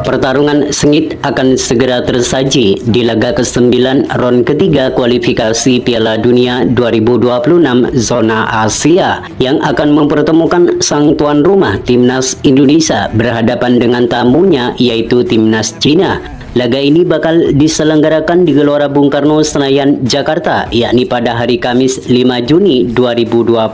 Pertarungan sengit akan segera tersaji di laga ke-9 ron ketiga kualifikasi Piala Dunia 2026 zona Asia yang akan mempertemukan sang tuan rumah Timnas Indonesia berhadapan dengan tamunya yaitu Timnas Cina. Laga ini bakal diselenggarakan di Gelora Bung Karno, Senayan, Jakarta, yakni pada hari Kamis 5 Juni 2025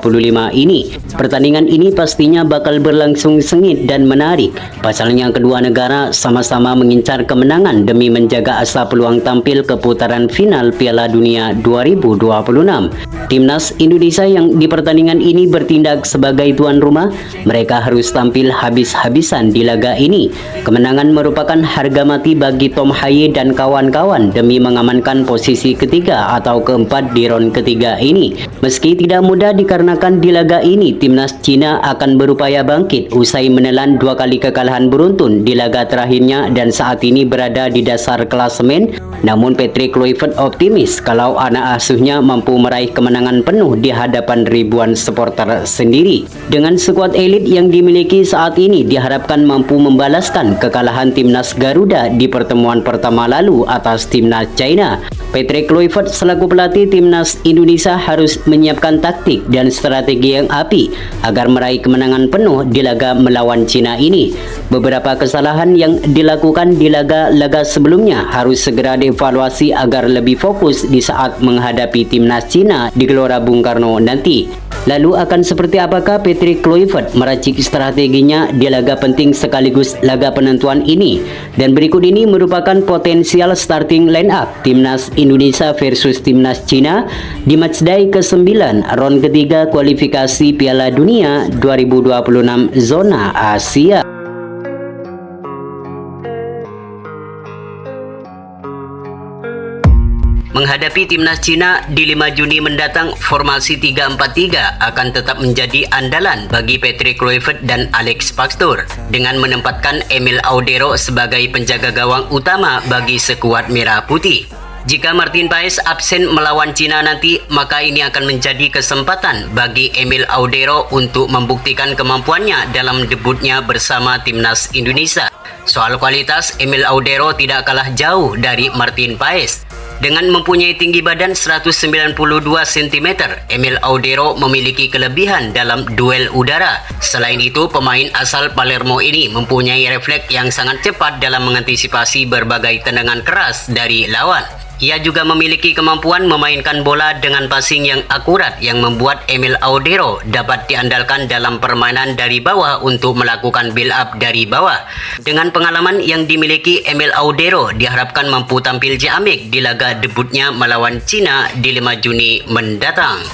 ini. Pertandingan ini pastinya bakal berlangsung sengit dan menarik. Pasalnya kedua negara sama-sama mengincar kemenangan demi menjaga asa peluang tampil ke putaran final Piala Dunia 2026. Timnas Indonesia yang di pertandingan ini bertindak sebagai tuan rumah, mereka harus tampil habis-habisan di laga ini. Kemenangan merupakan harga mati bagi Tom Haye dan kawan-kawan demi mengamankan posisi ketiga atau keempat di ron ketiga ini. Meski tidak mudah dikarenakan di laga ini Timnas Cina akan berupaya bangkit usai menelan 2 kali kekalahan beruntun di laga terakhirnya dan saat ini berada di dasar klasemen. Namun Patrick Kluivert optimis kalau anak asuhnya mampu meraih kemenangan penuh di hadapan ribuan supporter sendiri. Dengan skuad elit yang dimiliki saat ini diharapkan mampu membalaskan kekalahan Timnas Garuda di pertemuan pertama lalu atas Timnas China. Patrick Kluivert selaku pelatih Timnas Indonesia harus menyiapkan taktik dan strategi yang apik agar meraih kemenangan penuh di laga melawan Cina ini. Beberapa kesalahan yang dilakukan di laga-laga sebelumnya harus segera dievaluasi agar lebih fokus di saat menghadapi Timnas Cina di Gelora Bung Karno nanti. Lalu akan seperti apakah Patrick Kluivert meracik strateginya di laga penting sekaligus laga penentuan ini? Dan berikut ini merupakan potensial starting line up Timnas Indonesia versus Timnas Cina di matchday ke-9 ron ketiga kualifikasi Piala Dunia 2026 zona Asia. Menghadapi Timnas Cina di 5 Juni mendatang, formasi 3-4-3 akan tetap menjadi andalan bagi Patrick Kluivert dan Alex Pastoor dengan menempatkan Emil Audero sebagai penjaga gawang utama bagi skuad Merah Putih. Jika Martin Paes absen melawan Cina nanti, maka ini akan menjadi kesempatan bagi Emil Audero untuk membuktikan kemampuannya dalam debutnya bersama Timnas Indonesia. Soal kualitas, Emil Audero tidak kalah jauh dari Martin Paes. Dengan mempunyai tinggi badan 192 cm, Emil Audero memiliki kelebihan dalam duel udara. Selain itu, pemain asal Palermo ini mempunyai refleks yang sangat cepat dalam mengantisipasi berbagai tendangan keras dari lawan. Ia juga memiliki kemampuan memainkan bola dengan passing yang akurat yang membuat Emil Audero dapat diandalkan dalam permainan dari bawah untuk melakukan build up dari bawah. Dengan pengalaman yang dimiliki, Emil Audero diharapkan mampu tampil ciamik di laga debutnya melawan Cina di 5 Juni mendatang.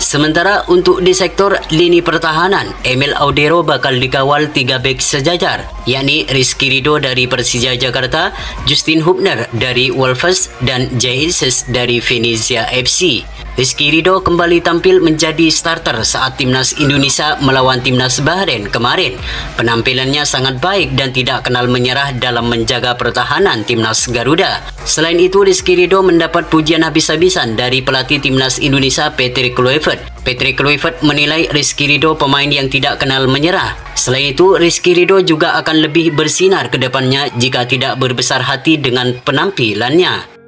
Sementara untuk di sektor lini pertahanan, Emil Audero bakal dikawal 3 bek sejajar, yakni Rizky Ridho dari Persija Jakarta, Justin Hubner dari Wolves, dan Jay Isis dari Venezia FC. Rizky Ridho kembali tampil menjadi starter saat Timnas Indonesia melawan Timnas Bahrain kemarin. Penampilannya sangat baik dan tidak kenal menyerah dalam menjaga pertahanan Timnas Garuda. Selain itu, Rizky Ridho mendapat pujian habis-habisan dari pelatih Timnas Indonesia Patrick Kluivert. Patrick Kluivert menilai Rizky Ridho pemain yang tidak kenal menyerah. Selain itu, Rizky Ridho juga akan lebih bersinar ke depannya jika tidak berbesar hati dengan penampilannya.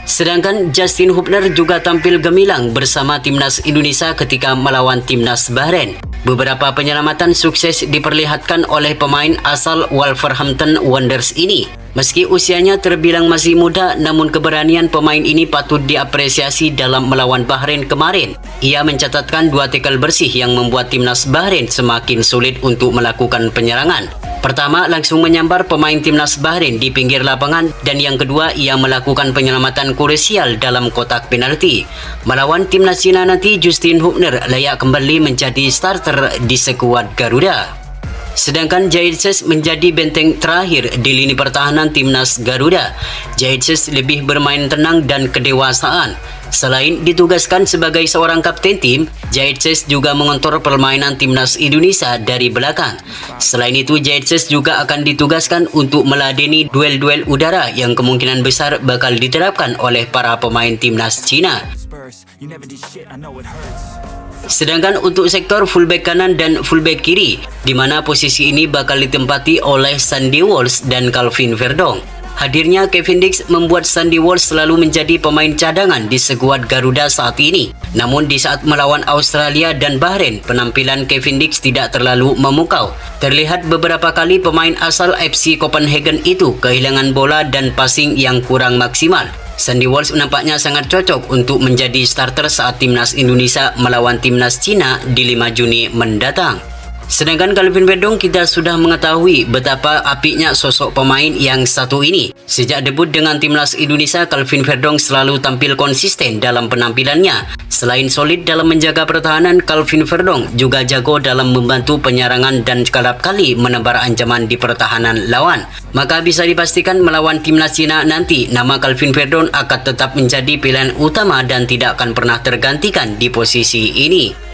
Sedangkan Justin Hubner juga tampil gemilang bersama Timnas Indonesia ketika melawan Timnas Bahrain. Beberapa penyelamatan sukses diperlihatkan oleh pemain asal Wolverhampton Wanderers ini. Meski usianya terbilang masih muda, namun keberanian pemain ini patut diapresiasi dalam melawan Bahrain kemarin. Ia mencatatkan 2 tackle bersih yang membuat Timnas Bahrain semakin sulit untuk melakukan penyerangan. Pertama, langsung menyambar pemain Timnas Bahrain di pinggir lapangan, dan yang kedua, ia melakukan penyelamatan krusial dalam kotak penalti. Melawan Timnas Cina nanti, Justin Hubner layak kembali menjadi starter di skuad Garuda. Sedangkan Jaitzes menjadi benteng terakhir di lini pertahanan Timnas Garuda. Jaitzes lebih bermain tenang dan kedewasaan. Selain ditugaskan sebagai seorang kapten tim, Jaitzes juga mengontrol permainan Timnas Indonesia dari belakang. Selain itu, Jaitzes juga akan ditugaskan untuk meladeni duel-duel udara yang kemungkinan besar bakal diterapkan oleh para pemain Timnas Cina. Sedangkan untuk sektor fullback kanan dan fullback kiri, di mana posisi ini bakal ditempati oleh Sandy Walsh dan Calvin Verdong. Hadirnya Kevin Dix membuat Sandy Walsh selalu menjadi pemain cadangan di skuad Garuda saat ini. Namun di saat melawan Australia dan Bahrain, penampilan Kevin Dix tidak terlalu memukau. Terlihat beberapa kali pemain asal FC Copenhagen itu kehilangan bola dan passing yang kurang maksimal. Sandy Walsh nampaknya sangat cocok untuk menjadi starter saat timnas Indonesia melawan timnas Cina di 5 Juni mendatang. Sedangkan Calvin Verdong, kita sudah mengetahui betapa apiknya sosok pemain yang satu ini. Sejak debut dengan timnas Indonesia, Calvin Verdong selalu tampil konsisten dalam penampilannya. Selain solid dalam menjaga pertahanan, Calvin Verdong juga jago dalam membantu penyerangan dan kerap kali menebar ancaman di pertahanan lawan. Maka bisa dipastikan melawan timnas Cina nanti, nama Calvin Verdong akan tetap menjadi pilihan utama dan tidak akan pernah tergantikan di posisi ini.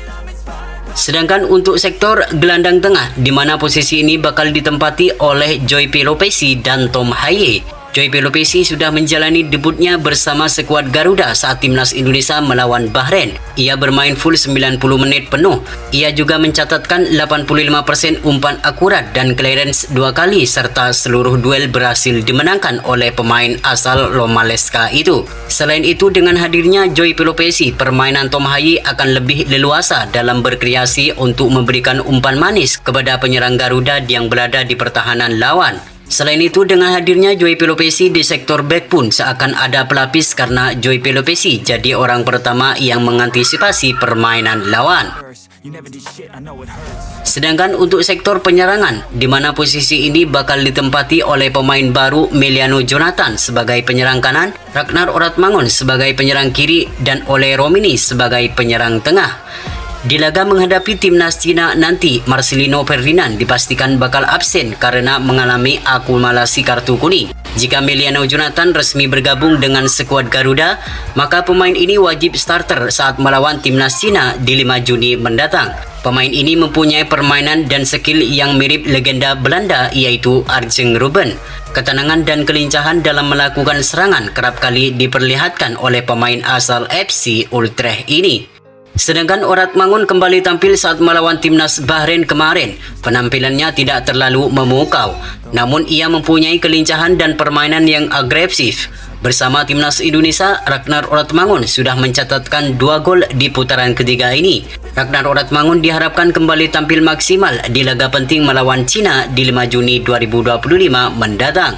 Sedangkan untuk sektor gelandang tengah, di mana posisi ini bakal ditempati oleh Joy Pelopesi dan Tom Haye. Joy Pelopesi sudah menjalani debutnya bersama skuad Garuda saat timnas Indonesia melawan Bahrain. Ia bermain full 90 menit penuh. Ia juga mencatatkan 85% umpan akurat dan clearance 2 kali serta seluruh duel berhasil dimenangkan oleh pemain asal Lomaleska itu. Selain itu, dengan hadirnya Joy Pelopesi, permainan Tom Haye akan lebih leluasa dalam berkreasi untuk memberikan umpan manis kepada penyerang Garuda yang berada di pertahanan lawan. Selain itu, dengan hadirnya Joy Pelopesi di sektor back pun seakan ada pelapis karena Joy Pelopesi jadi orang pertama yang mengantisipasi permainan lawan. Sedangkan untuk sektor penyerangan, di mana posisi ini bakal ditempati oleh pemain baru Meliano Jonathan sebagai penyerang kanan, Ragnar Oratmangun sebagai penyerang kiri, dan Ole Romini sebagai penyerang tengah. Di laga menghadapi timnas Cina nanti, Marcelino Ferdinand dipastikan bakal absen karena mengalami akumulasi kartu kuning. Jika Meliano Jonathan resmi bergabung dengan skuad Garuda, maka pemain ini wajib starter saat melawan timnas Cina di 5 Juni mendatang. Pemain ini mempunyai permainan dan skill yang mirip legenda Belanda, yaitu Arjen Robben. Ketenangan dan kelincahan dalam melakukan serangan kerap kali diperlihatkan oleh pemain asal FC Utrecht ini. Sedangkan Oratmangun kembali tampil saat melawan timnas Bahrain kemarin. Penampilannya tidak terlalu memukau, namun ia mempunyai kelincahan dan permainan yang agresif. Bersama timnas Indonesia, Ragnar Oratmangun sudah mencatatkan 2 gol di putaran ketiga ini. Ragnar Oratmangun diharapkan kembali tampil maksimal di laga penting melawan Cina di 5 Juni 2025 mendatang.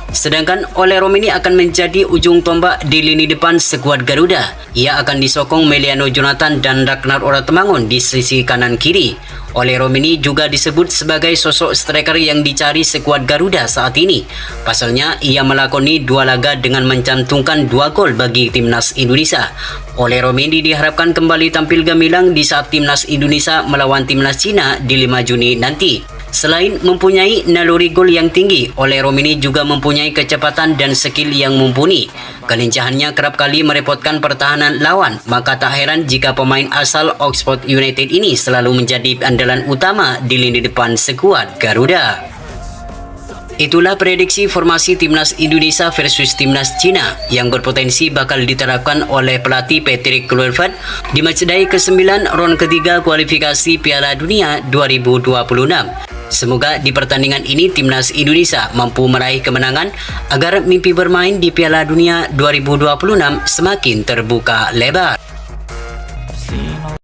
Sedangkan Ole Romini akan menjadi ujung tombak di lini depan skuad Garuda. Ia akan disokong Meliano Jonathan dan Ragnar Oratmangun di sisi kanan kiri. Ole Romini juga disebut sebagai sosok striker yang dicari skuad Garuda saat ini. Pasalnya, ia melakoni 2 laga dengan mencantumkan 2 gol bagi timnas Indonesia. Ole Romini diharapkan kembali tampil gemilang di saat timnas Indonesia melawan timnas Cina di 5 Juni nanti. Selain mempunyai naluri gol yang tinggi, Ole Romini juga mempunyai kecepatan dan skill yang mumpuni. Kelincahannya kerap kali merepotkan pertahanan lawan, maka tak heran jika pemain asal Oxford United ini selalu menjadi andalan utama di lini depan skuad Garuda. Itulah prediksi formasi timnas Indonesia versus timnas Cina yang berpotensi bakal diterapkan oleh pelatih Patrick Kluivert di matchday ke-9 ronde ketiga kualifikasi Piala Dunia 2026. Semoga di pertandingan ini timnas Indonesia mampu meraih kemenangan agar mimpi bermain di Piala Dunia 2026 semakin terbuka lebar.